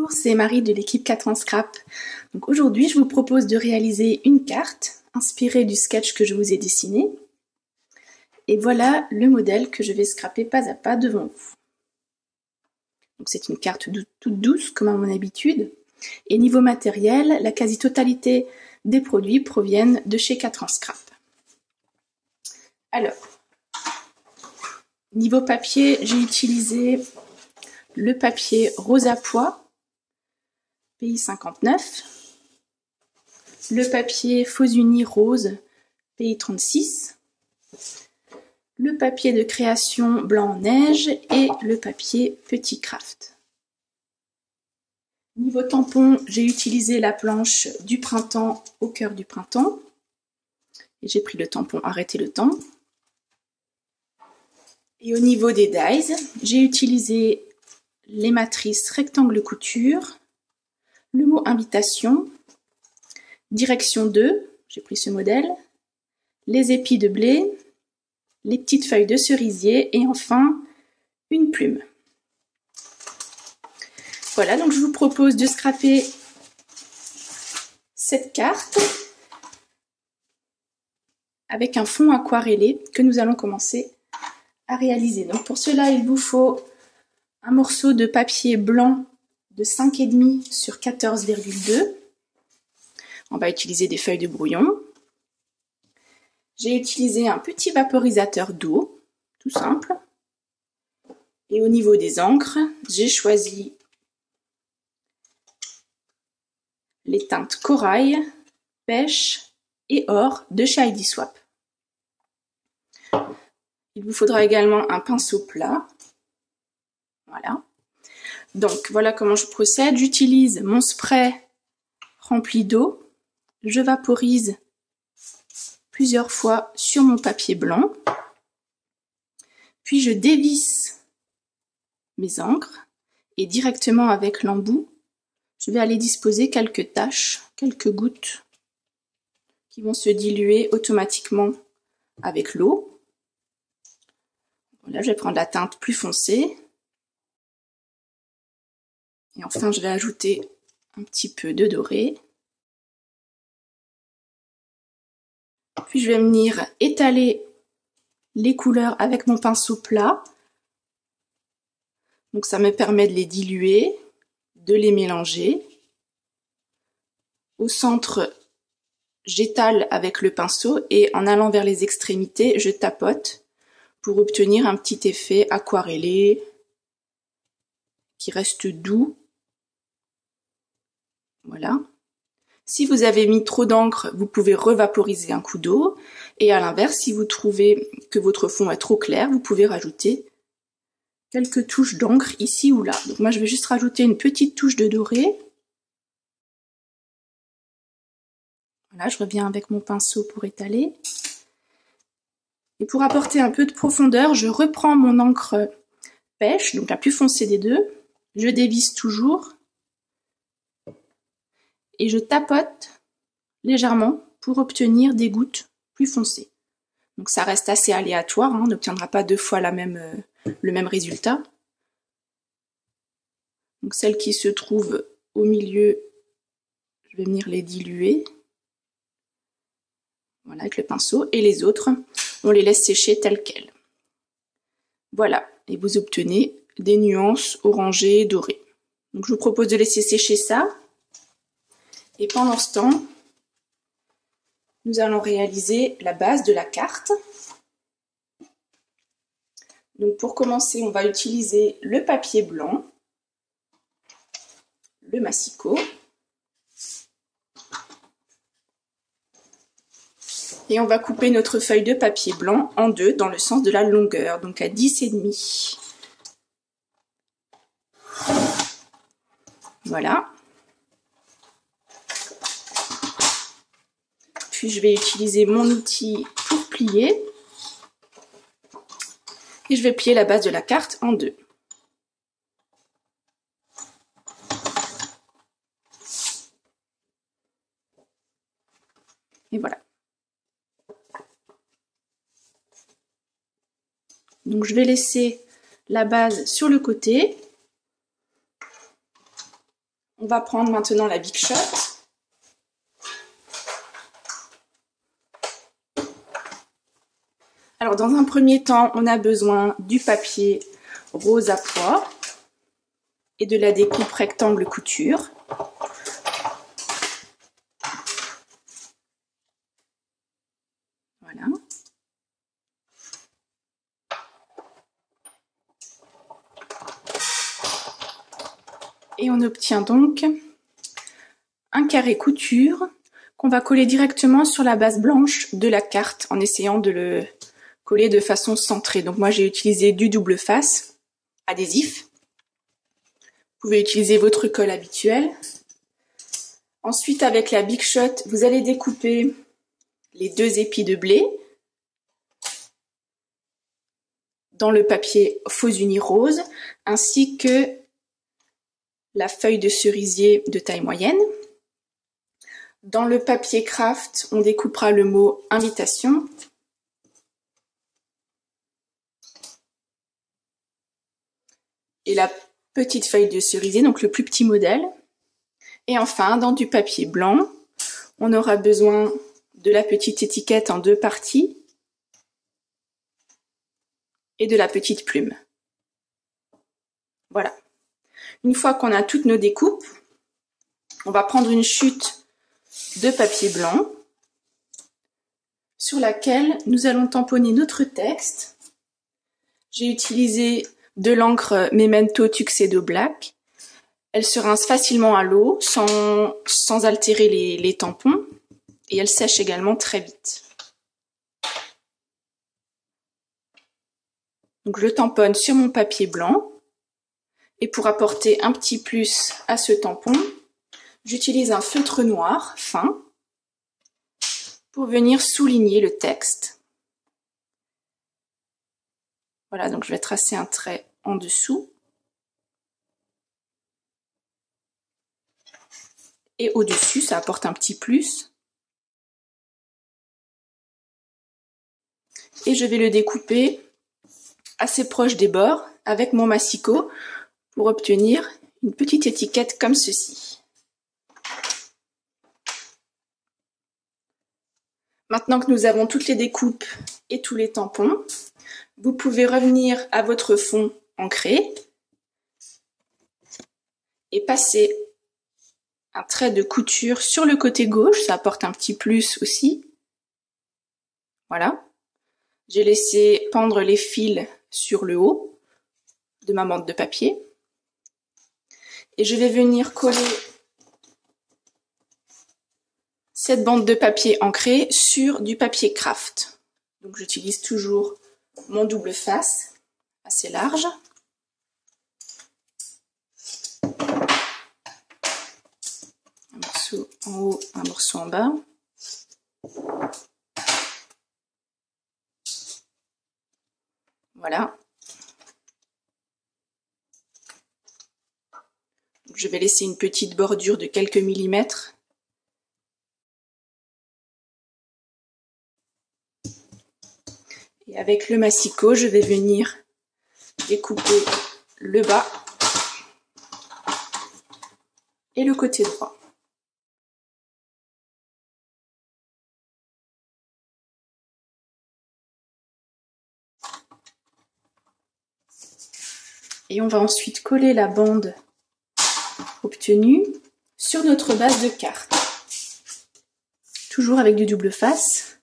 Bonjour, c'est Marie de l'équipe 4 ans Scrap. Donc aujourd'hui, je vous propose de réaliser une carte inspirée du sketch que je vous ai dessiné. Et voilà le modèle que je vais scraper pas à pas devant vous. Donc c'est une carte toute douce, comme à mon habitude. Et niveau matériel, la quasi-totalité des produits proviennent de chez 4 ans Scrap. Alors, niveau papier, j'ai utilisé le papier Rosa Pois, pays 59, le papier Faux Unis Rose, pays 36, le papier de création Blanc en Neige et le papier Petit Craft. Niveau tampon, j'ai utilisé la planche du printemps au cœur du printemps. Et j'ai pris le tampon Arrêtez le temps. Et au niveau des dies, j'ai utilisé les matrices rectangle couture, le mot invitation, direction 2, j'ai pris ce modèle, les épis de blé, les petites feuilles de cerisier et enfin une plume. Voilà, donc je vous propose de scraper cette carte avec un fond aquarellé que nous allons commencer à réaliser. Donc pour cela, il vous faut un morceau de papier blanc de 5,5 sur 14,2. On va utiliser des feuilles de brouillon. J'ai utilisé un petit vaporisateur d'eau, tout simple. Et au niveau des encres, j'ai choisi les teintes corail, pêche et or de chez Heidi Swapp. Il vous faudra également un pinceau plat. Voilà. Donc voilà comment je procède. J'utilise mon spray rempli d'eau. Je vaporise plusieurs fois sur mon papier blanc. Puis je dévisse mes encres et directement avec l'embout, je vais aller disposer quelques taches, quelques gouttes qui vont se diluer automatiquement avec l'eau. Voilà, je vais prendre la teinte plus foncée. Et enfin, je vais ajouter un petit peu de doré. Puis je vais venir étaler les couleurs avec mon pinceau plat. Donc ça me permet de les diluer, de les mélanger. Au centre, j'étale avec le pinceau et en allant vers les extrémités, je tapote pour obtenir un petit effet aquarellé qui reste doux. Voilà. Si vous avez mis trop d'encre, vous pouvez revaporiser un coup d'eau. Et à l'inverse, si vous trouvez que votre fond est trop clair, vous pouvez rajouter quelques touches d'encre ici ou là. Donc moi, je vais juste rajouter une petite touche de doré. Voilà, je reviens avec mon pinceau pour étaler. Et pour apporter un peu de profondeur, je reprends mon encre pêche, donc la plus foncée des deux. Je dévisse toujours. Et je tapote légèrement pour obtenir des gouttes plus foncées. Donc ça reste assez aléatoire, hein, on n'obtiendra pas deux fois le même résultat. Donc celles qui se trouvent au milieu, je vais venir les diluer. Voilà, avec le pinceau. Et les autres, on les laisse sécher telles quelles. Voilà, et vous obtenez des nuances orangées et dorées. Donc je vous propose de laisser sécher ça. Et pendant ce temps, nous allons réaliser la base de la carte. Donc pour commencer, on va utiliser le papier blanc, le massicot. Et on va couper notre feuille de papier blanc en deux dans le sens de la longueur, donc à 10,5. Voilà. Puis je vais utiliser mon outil pour plier. Et je vais plier la base de la carte en deux. Et voilà. Donc je vais laisser la base sur le côté. On va prendre maintenant la Big Shot. Alors dans un premier temps, on a besoin du papier rose à pois et de la découpe rectangle couture. Voilà. Et on obtient donc un carré couture qu'on va coller directement sur la base blanche de la carte en essayant de le coller de façon centrée. Donc moi j'ai utilisé du double face adhésif. Vous pouvez utiliser votre colle habituelle. Ensuite avec la Big Shot, vous allez découper les 2 épis de blé dans le papier faux uni rose ainsi que la feuille de cerisier de taille moyenne. Dans le papier craft, on découpera le mot invitation. Et la petite feuille de cerisier, donc le plus petit modèle. Et enfin, dans du papier blanc, on aura besoin de la petite étiquette en 2 parties et de la petite plume. Voilà. Une fois qu'on a toutes nos découpes, on va prendre une chute de papier blanc sur laquelle nous allons tamponner notre texte. J'ai utilisé de l'encre Memento Tuxedo Black. Elle se rince facilement à l'eau sans altérer les tampons et elle sèche également très vite. Donc je tamponne sur mon papier blanc et pour apporter un petit plus à ce tampon, j'utilise un feutre noir fin pour venir souligner le texte. Voilà, donc je vais tracer un trait en dessous. Et au-dessus, ça apporte un petit plus. Et je vais le découper assez proche des bords avec mon massicot pour obtenir une petite étiquette comme ceci. Maintenant que nous avons toutes les découpes et tous les tampons, vous pouvez revenir à votre fond ancré et passer un trait de couture sur le côté gauche, ça apporte un petit plus aussi. Voilà. J'ai laissé pendre les fils sur le haut de ma bande de papier. Et je vais venir coller cette bande de papier ancrée sur du papier craft. Donc j'utilise toujours mon double face assez large. Un morceau en haut, un morceau en bas. Voilà. Donc, je vais laisser une petite bordure de quelques millimètres. Et avec le massicot, je vais venir découper le bas et le côté droit. Et on va ensuite coller la bande obtenue sur notre base de carte. Toujours avec du double face.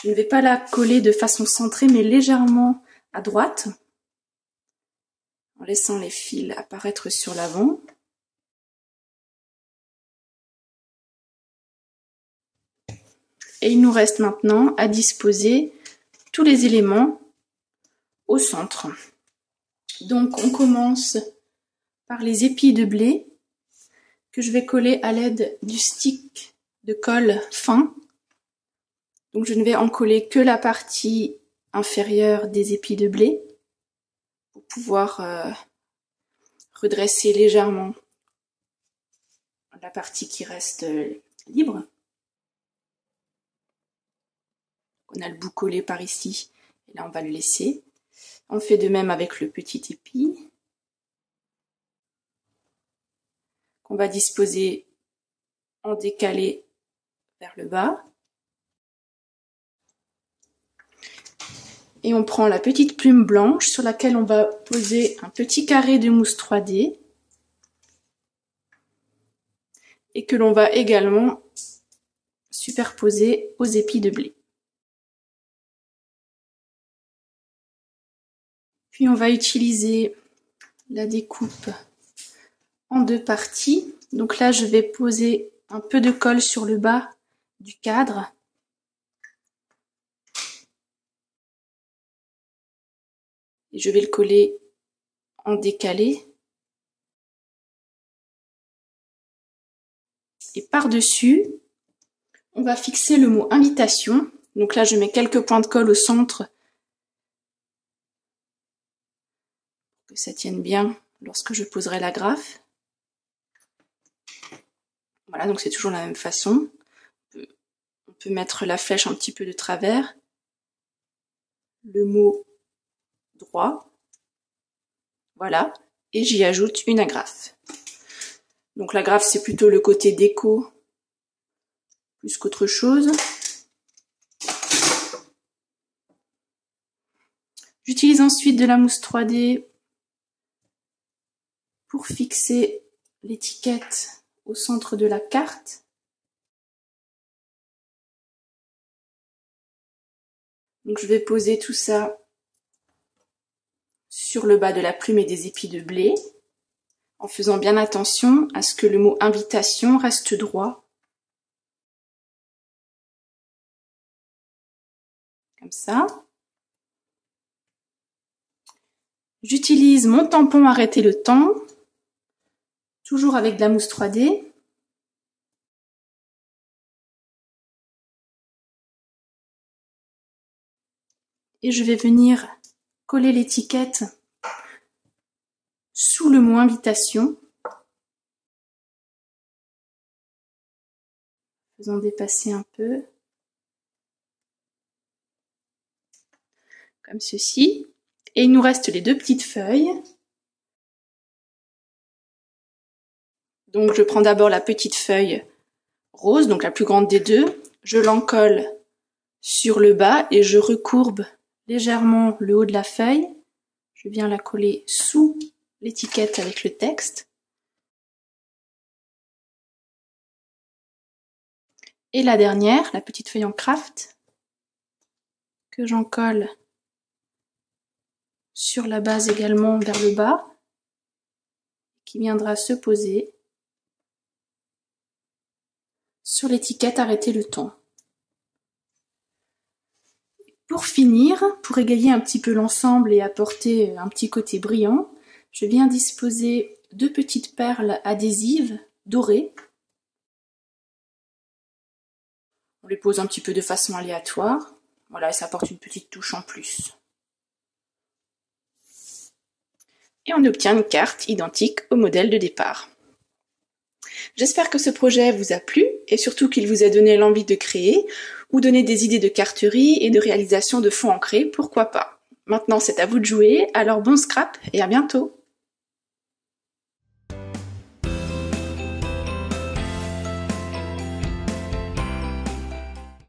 Je ne vais pas la coller de façon centrée, mais légèrement à droite, en laissant les fils apparaître sur l'avant. Et il nous reste maintenant à disposer tous les éléments au centre. Donc on commence par les épis de blé que je vais coller à l'aide du stick de colle fin. Donc je ne vais en coller que la partie inférieure des épis de blé pour pouvoir redresser légèrement la partie qui reste libre. On a le bout collé par ici Et là, on va le laisser. On fait de même avec le petit épi, qu'on va disposer en décalé vers le bas. Et on prend la petite plume blanche sur laquelle on va poser un petit carré de mousse 3D et que l'on va également superposer aux épis de blé. Puis on va utiliser la découpe en deux parties. Donc là, je vais poser un peu de colle sur le bas du cadre. Et je vais le coller en décalé. Et par-dessus, on va fixer le mot invitation. Donc là, je mets quelques points de colle au centre pour que ça tienne bien lorsque je poserai l'agrafe. Voilà, donc c'est toujours la même façon. On peut mettre la flèche un petit peu de travers. Le mot droit. Voilà. Et j'y ajoute une agrafe. Donc l'agrafe, c'est plutôt le côté déco plus qu'autre chose. J'utilise ensuite de la mousse 3D pour fixer l'étiquette au centre de la carte. Donc je vais poser tout ça sur le bas de la plume et des épis de blé, en faisant bien attention à ce que le mot invitation reste droit. Comme ça. J'utilise mon tampon arrêter le temps, toujours avec de la mousse 3D. Et je vais venir coller l'étiquette sous le mot invitation, faisant dépasser un peu, comme ceci. Et il nous reste les deux petites feuilles. Donc je prends d'abord la petite feuille rose, donc la plus grande des deux. Je l'encolle sur le bas et je recourbe légèrement le haut de la feuille. Je viens la coller sous l'étiquette avec le texte. Et la dernière, la petite feuille en craft, que j'encolle sur la base également vers le bas, qui viendra se poser sur l'étiquette arrêter le temps. Pour finir, pour égayer un petit peu l'ensemble et apporter un petit côté brillant, je viens disposer deux petites perles adhésives dorées. On les pose un petit peu de façon aléatoire. Voilà, et ça apporte une petite touche en plus. Et on obtient une carte identique au modèle de départ. J'espère que ce projet vous a plu et surtout qu'il vous a donné l'envie de créer ou donné des idées de carterie et de réalisation de fonds ancrés, pourquoi pas. Maintenant c'est à vous de jouer, alors bon scrap et à bientôt.